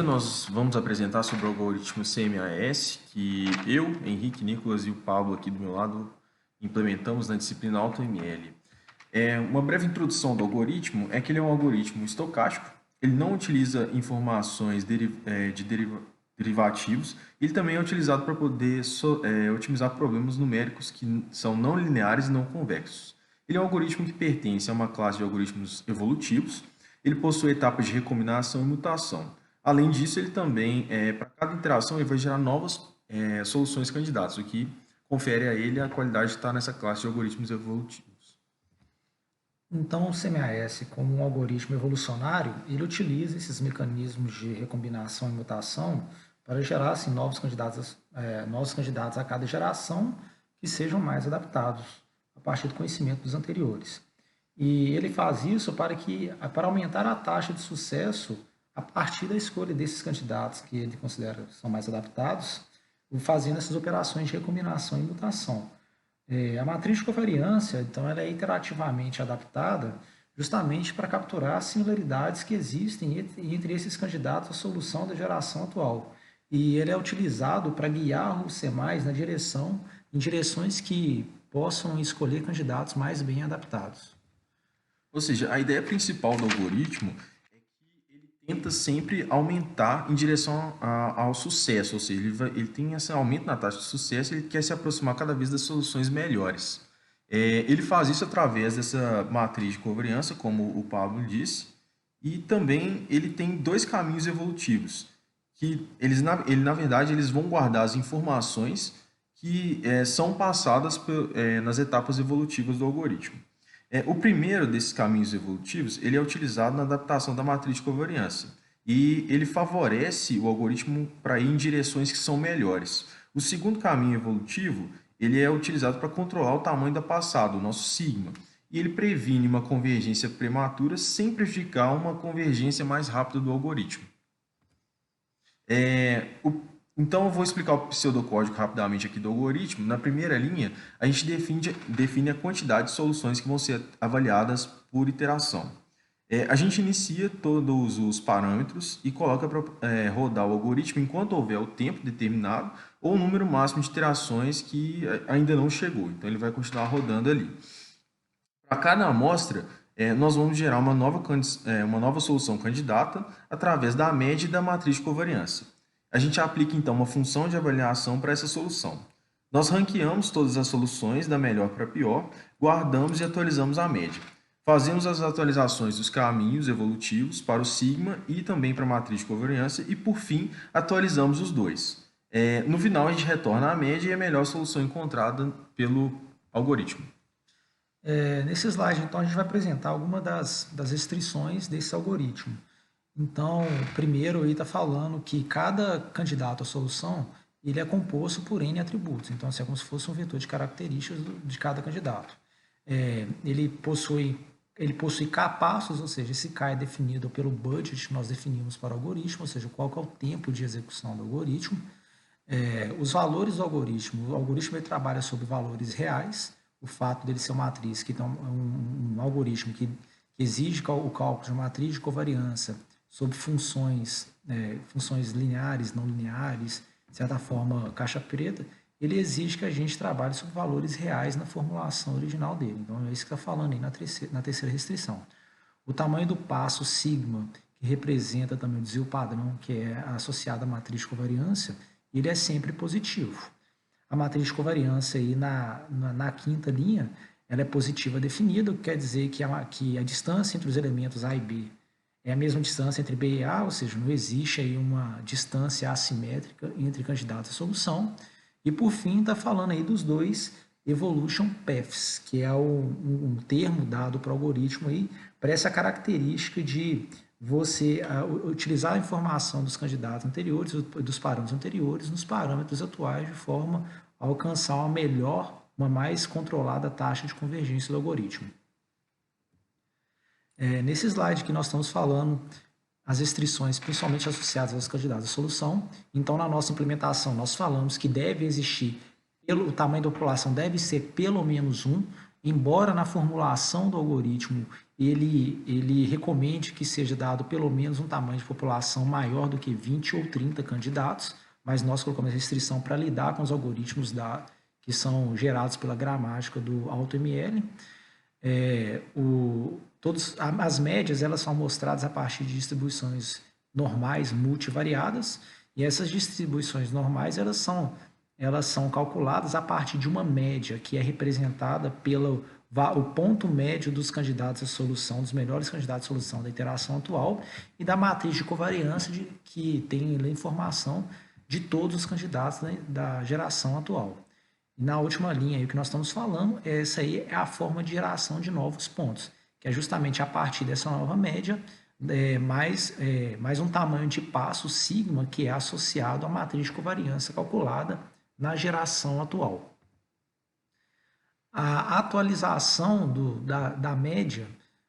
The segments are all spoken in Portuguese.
Nós vamos apresentar sobre o algoritmo CMAS, que eu, Henrique, Nicolas e o Pablo aqui do meu lado implementamos na disciplina AutoML. Uma breve introdução do algoritmo é que ele é um algoritmo estocástico, ele não utiliza informações derivativos, ele também é utilizado para poder otimizar problemas numéricos que são não lineares e não convexos. Ele é um algoritmo que pertence a uma classe de algoritmos evolutivos, ele possui etapas de recombinação e mutação. Além disso, ele também, para cada interação, ele vai gerar novas soluções candidatas, o que confere a ele a qualidade de estar nessa classe de algoritmos evolutivos. Então, o CMAS, como um algoritmo evolucionário, ele utiliza esses mecanismos de recombinação e mutação para gerar assim, novos candidatos a cada geração que sejam mais adaptados a partir do conhecimento dos anteriores. E ele faz isso para aumentar a taxa de sucesso a partir da escolha desses candidatos que ele considera são mais adaptados, fazendo essas operações de recombinação e mutação. A matriz de covariância, então, ela é iterativamente adaptada justamente para capturar as similaridades que existem entre esses candidatos à solução da geração atual. E ele é utilizado para guiar os CMAs em direções que possam escolher candidatos mais bem adaptados. Ou seja, a ideia principal do algoritmo é que ele tenta sempre aumentar em direção ao sucesso, ou seja, ele tem esse aumento na taxa de sucesso e ele quer se aproximar cada vez das soluções melhores. Ele faz isso através dessa matriz de covariância, como o Pablo disse, e também ele tem dois caminhos evolutivos, que na verdade, eles vão guardar as informações que são passadas nas etapas evolutivas do algoritmo. O primeiro desses caminhos evolutivos, ele é utilizado na adaptação da matriz de covariância e ele favorece o algoritmo para ir em direções que são melhores. O segundo caminho evolutivo, ele é utilizado para controlar o tamanho da passada, o nosso sigma, e ele previne uma convergência prematura sem prejudicar uma convergência mais rápida do algoritmo. Então, eu vou explicar o pseudocódigo rapidamente aqui do algoritmo. Na primeira linha, a gente define a quantidade de soluções que vão ser avaliadas por iteração. A gente inicia todos os parâmetros e coloca para rodar o algoritmo enquanto houver o tempo determinado ou o número máximo de iterações que ainda não chegou. Então, ele vai continuar rodando ali. Para cada amostra, nós vamos gerar uma nova solução candidata através da média e da matriz de covariância. A gente aplica, então, uma função de avaliação para essa solução. Nós ranqueamos todas as soluções da melhor para a pior, guardamos e atualizamos a média. Fazemos as atualizações dos caminhos evolutivos para o sigma e também para a matriz de covariância e, por fim, atualizamos os dois. No final, a gente retorna a média e a melhor solução encontrada pelo algoritmo. Nesse slide, então, a gente vai apresentar algumas das restrições desse algoritmo. Então, primeiro, ele está falando que cada candidato à solução ele é composto por N atributos. Então, assim, é como se fosse um vetor de características de cada candidato. Ele possui K passos, ou seja, esse K é definido pelo budget que nós definimos para o algoritmo, ou seja, qual que é o tempo de execução do algoritmo. Os valores do algoritmo, o algoritmo ele trabalha sobre valores reais, o fato dele ser uma matriz, que então, um algoritmo que exige o cálculo de uma matriz de covariância sobre funções lineares, não lineares, de certa forma, caixa preta, ele exige que a gente trabalhe sobre valores reais na formulação original dele. Então, é isso que está falando aí na terceira restrição. O tamanho do passo sigma, que representa também o desvio padrão, que é associado à matriz de covariância, ele é sempre positivo. A matriz de covariância aí na quinta linha, ela é positiva definida, o que quer dizer que a distância entre os elementos A e B é a mesma distância entre B e A, ou seja, não existe aí uma distância assimétrica entre candidatos à solução. E por fim, está falando aí dos dois evolution paths, que é um termo dado para o algoritmo aí, para essa característica de você utilizar a informação dos candidatos anteriores, dos parâmetros anteriores, nos parâmetros atuais, de forma a alcançar uma mais controlada taxa de convergência do algoritmo. Nesse slide que nós estamos falando as restrições, principalmente associadas aos candidatos à solução. Então, na nossa implementação, nós falamos que deve existir, o tamanho da população deve ser pelo menos 1, embora na formulação do algoritmo ele recomende que seja dado pelo menos um tamanho de população maior do que 20 ou 30 candidatos, mas nós colocamos restrição para lidar com os algoritmos que são gerados pela gramática do AutoML. As médias elas são mostradas a partir de distribuições normais multivariadas, e essas distribuições normais elas são calculadas a partir de uma média que é representada pelo o ponto médio dos candidatos à solução, dos melhores candidatos à solução da iteração atual, e da matriz de covariância que tem a informação de todos os candidatos da geração atual. E na última linha aí, o que nós estamos falando, essa aí é a forma de geração de novos pontos, que é justamente a partir dessa nova média, mais um tamanho de passo sigma que é associado à matriz de covariância calculada na geração atual. A atualização da média,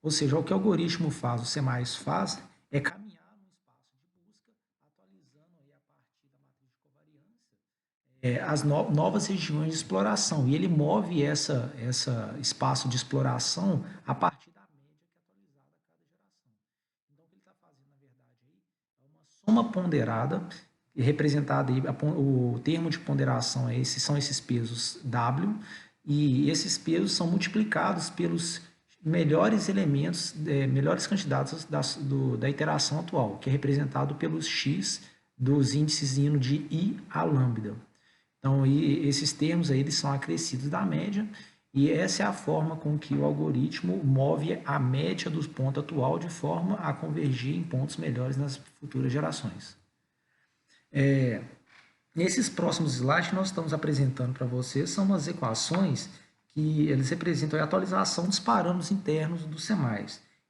ou seja, o que o algoritmo faz, o C++ faz, é caminhar no espaço de busca, atualizando aí a partir da matriz de covariância as novas regiões de exploração. E ele move esse espaço de exploração a partir da média que é atualizada a cada geração. Então, o que ele está fazendo, na verdade, aí, é uma soma ponderada, representada aí, o termo de ponderação são esses pesos W, e esses pesos são multiplicados pelos melhores elementos, melhores candidatos da iteração atual, que é representado pelos x dos índices indo de I a lambda. Então, esses termos aí, eles são acrescidos da média, e essa é a forma com que o algoritmo move a média do ponto atual de forma a convergir em pontos melhores nas futuras gerações. Nesses próximos slides que nós estamos apresentando para vocês são umas equações que eles representam a atualização dos parâmetros internos do C++.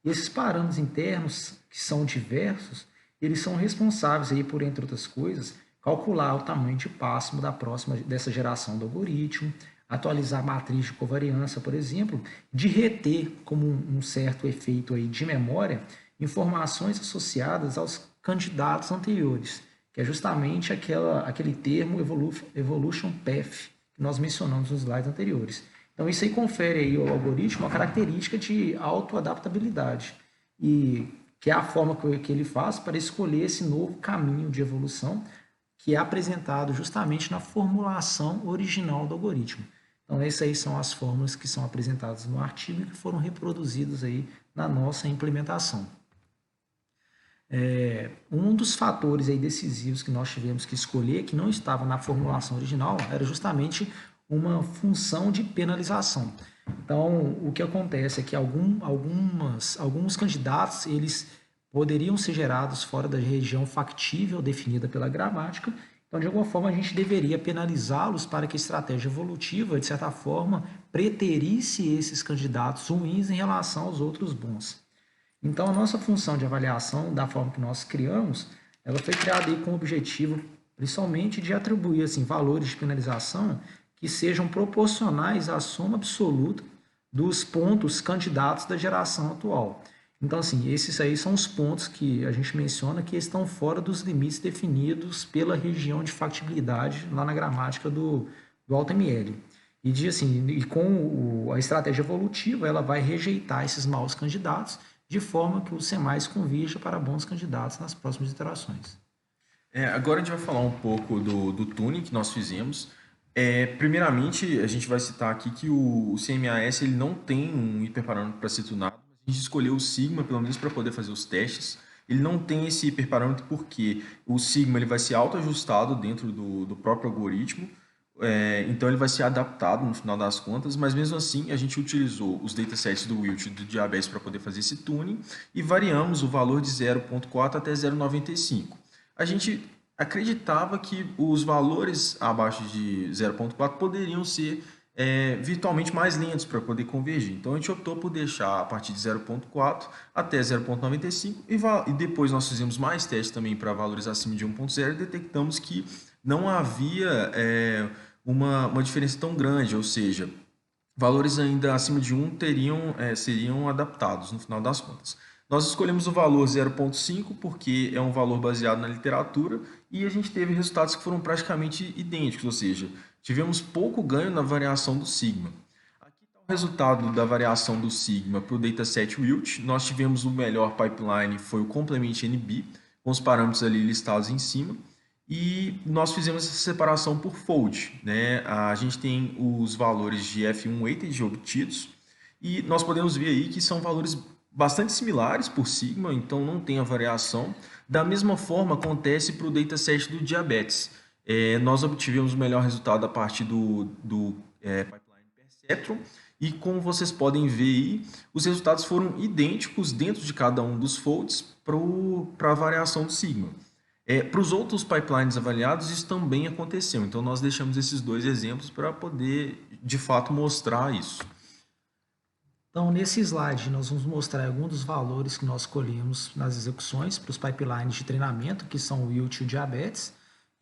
E esses parâmetros internos, que são diversos, eles são responsáveis aí por, entre outras coisas, calcular o tamanho de passo dessa geração do algoritmo, atualizar a matriz de covariância, por exemplo, de reter como um certo efeito aí de memória informações associadas aos candidatos anteriores, que é justamente aquele termo evolution path que nós mencionamos nos slides anteriores. Então, isso aí confere aí ao algoritmo a característica de autoadaptabilidade, e que é a forma que ele faz para escolher esse novo caminho de evolução que é apresentado justamente na formulação original do algoritmo. Então, essas aí são as fórmulas que são apresentadas no artigo e que foram reproduzidas aí na nossa implementação. Um dos fatores aí decisivos que nós tivemos que escolher, que não estava na formulação original, era justamente uma função de penalização. Então, o que acontece é que alguns candidatos eles poderiam ser gerados fora da região factível definida pela gramática. Então, de alguma forma, a gente deveria penalizá-los para que a estratégia evolutiva, de certa forma, preterisse esses candidatos ruins em relação aos outros bons. Então, a nossa função de avaliação, da forma que nós criamos, ela foi criada aí com o objetivo, principalmente, de atribuir assim, valores de penalização que sejam proporcionais à soma absoluta dos pontos candidatos da geração atual. Então, assim, esses aí são os pontos que a gente menciona que estão fora dos limites definidos pela região de factibilidade lá na gramática do AutoML. E com a estratégia evolutiva, ela vai rejeitar esses maus candidatos de forma que o C++ convirja para bons candidatos nas próximas iterações. Agora a gente vai falar um pouco do tuning que nós fizemos. Primeiramente, a gente vai citar aqui que o CMAS ele não tem um hiperparâmetro para ser tunado. A gente escolheu o sigma, pelo menos, para poder fazer os testes. Ele não tem esse hiperparâmetro porque o sigma ele vai ser autoajustado dentro do próprio algoritmo. Então, ele vai ser adaptado no final das contas, mas mesmo assim, a gente utilizou os datasets do Wilt e do Diabase para poder fazer esse tuning e variamos o valor de 0.4 até 0.95. A gente acreditava que os valores abaixo de 0.4 poderiam ser virtualmente mais lentos para poder convergir. Então, a gente optou por deixar a partir de 0.4 até 0.95 e depois nós fizemos mais testes também para valores acima de 1.0 e detectamos que não havia uma diferença tão grande, ou seja, valores ainda acima de 1 seriam adaptados no final das contas. Nós escolhemos o valor 0.5 porque é um valor baseado na literatura e a gente teve resultados que foram praticamente idênticos, ou seja, tivemos pouco ganho na variação do sigma. Aqui está o Resultado da variação do sigma para o dataset Wilt, nós tivemos o melhor pipeline, foi o Complement NB, com os parâmetros ali listados em cima, e nós fizemos essa separação por fold, né? A gente tem os valores de F1 weighted obtidos, e nós podemos ver aí que são valores bastante similares por sigma, então não tem a variação. Da mesma forma acontece para o dataset do diabetes. Nós obtivemos o melhor resultado a partir do pipeline Perceptron, e como vocês podem ver aí, os resultados foram idênticos dentro de cada um dos folds para a variação do sigma. Para os outros pipelines avaliados, isso também aconteceu. Então, nós deixamos esses dois exemplos para poder, de fato, mostrar isso. Então, nesse slide, nós vamos mostrar alguns dos valores que nós escolhemos nas execuções para os pipelines de treinamento, que são o Wilt e o Diabetes.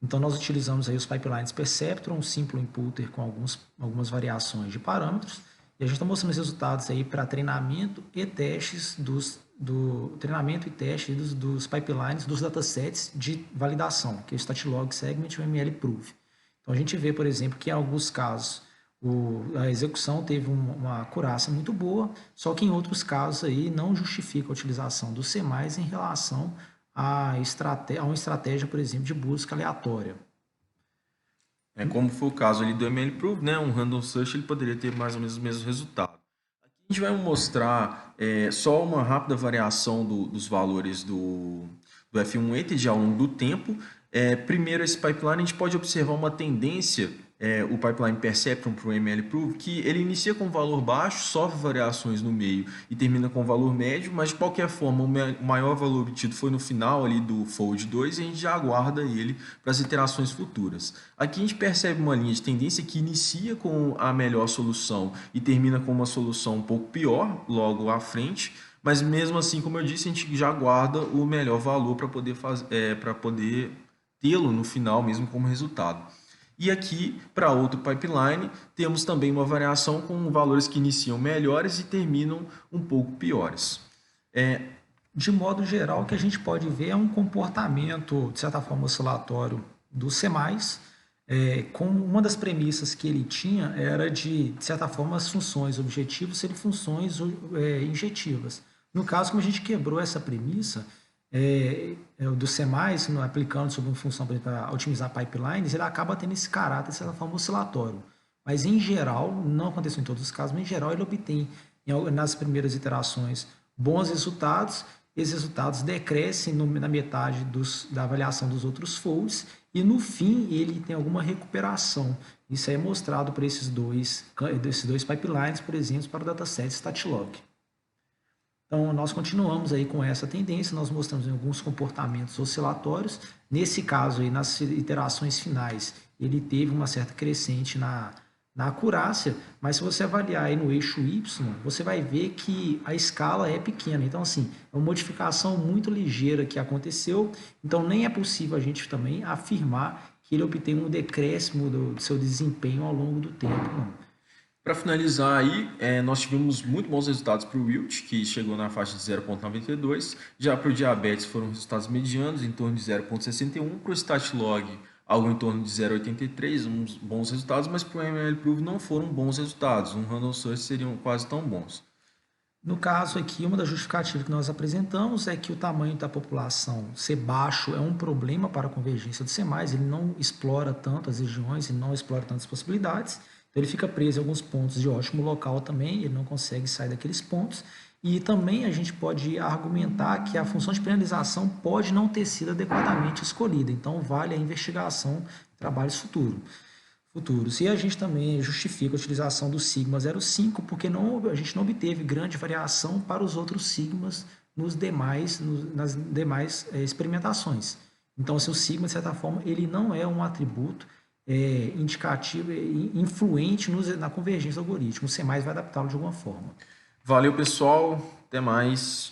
Então, nós utilizamos aí os pipelines Perceptron, um Simple Imputer com algumas variações de parâmetros. E a gente está mostrando os resultados aí para treinamento e testes dos pipelines dos datasets de validação, que é o Statilog Segment e o MLProve. Então, a gente vê, por exemplo, que em alguns casos a execução teve uma acurácia muito boa, só que em outros casos aí não justifica a utilização do C+, em relação a uma estratégia, por exemplo, de busca aleatória. Como foi o caso ali do MLProve, né? Um random search ele poderia ter mais ou menos o mesmo resultado. Aqui a gente vai mostrar só uma rápida variação dos valores do F1 weighted ao longo do tempo. Primeiro, esse pipeline, a gente pode observar uma tendência, o pipeline Perceptron para o MLProve, que ele inicia com valor baixo, sofre variações no meio e termina com valor médio, mas de qualquer forma o maior valor obtido foi no final ali do Fold 2 e a gente já aguarda ele para as iterações futuras. Aqui a gente percebe uma linha de tendência que inicia com a melhor solução e termina com uma solução um pouco pior logo à frente, mas mesmo assim, como eu disse, a gente já aguarda o melhor valor para poder tê-lo no final mesmo como resultado. E aqui, para outro pipeline, temos também uma variação com valores que iniciam melhores e terminam um pouco piores. De modo geral, o que a gente pode ver é um comportamento, de certa forma, oscilatório do C+, com uma das premissas que ele tinha era de certa forma, as funções objetivos serem funções injetivas. No caso, como a gente quebrou essa premissa, do C+, aplicando sobre uma função para otimizar pipelines, ele acaba tendo esse caráter, de certa forma, oscilatório. Mas, em geral, não aconteceu em todos os casos, mas, em geral, ele obtém, nas primeiras iterações, bons resultados. Esses resultados decrescem na metade da avaliação dos outros folds e, no fim, ele tem alguma recuperação. Isso é mostrado por esses dois pipelines, por exemplo, para o dataset Statilog. Então, nós continuamos aí com essa tendência, nós mostramos alguns comportamentos oscilatórios. Nesse caso, aí, nas iterações finais, ele teve uma certa crescente na acurácia, mas se você avaliar aí no eixo Y, você vai ver que a escala é pequena. Então, assim, é uma modificação muito ligeira que aconteceu, então nem é possível a gente também afirmar que ele obtém um decréscimo do seu desempenho ao longo do tempo, não. Para finalizar aí, nós tivemos muito bons resultados para o Wilt, que chegou na faixa de 0,92. Já para o Diabetes foram resultados medianos, em torno de 0,61. Para o Statilog, algo em torno de 0,83, uns bons resultados, mas para o MLProve não foram bons resultados. Um random search seriam quase tão bons. No caso aqui, uma das justificativas que nós apresentamos é que o tamanho da população ser baixo é um problema para a convergência do C+, ele não explora tanto as regiões, ele não explora tantas possibilidades, então ele fica preso em alguns pontos de ótimo local também, ele não consegue sair daqueles pontos, e também a gente pode argumentar que a função de penalização pode não ter sido adequadamente escolhida, então vale a investigação de trabalhos futuros. E a gente também justifica a utilização do sigma 0,5, porque a gente não obteve grande variação para os outros sigmas nas demais experimentações. Então, assim, o sigma, de certa forma, ele não é um atributo indicativo, influente na convergência do algoritmo. O C+, vai adaptá-lo de alguma forma. Valeu, pessoal. Até mais.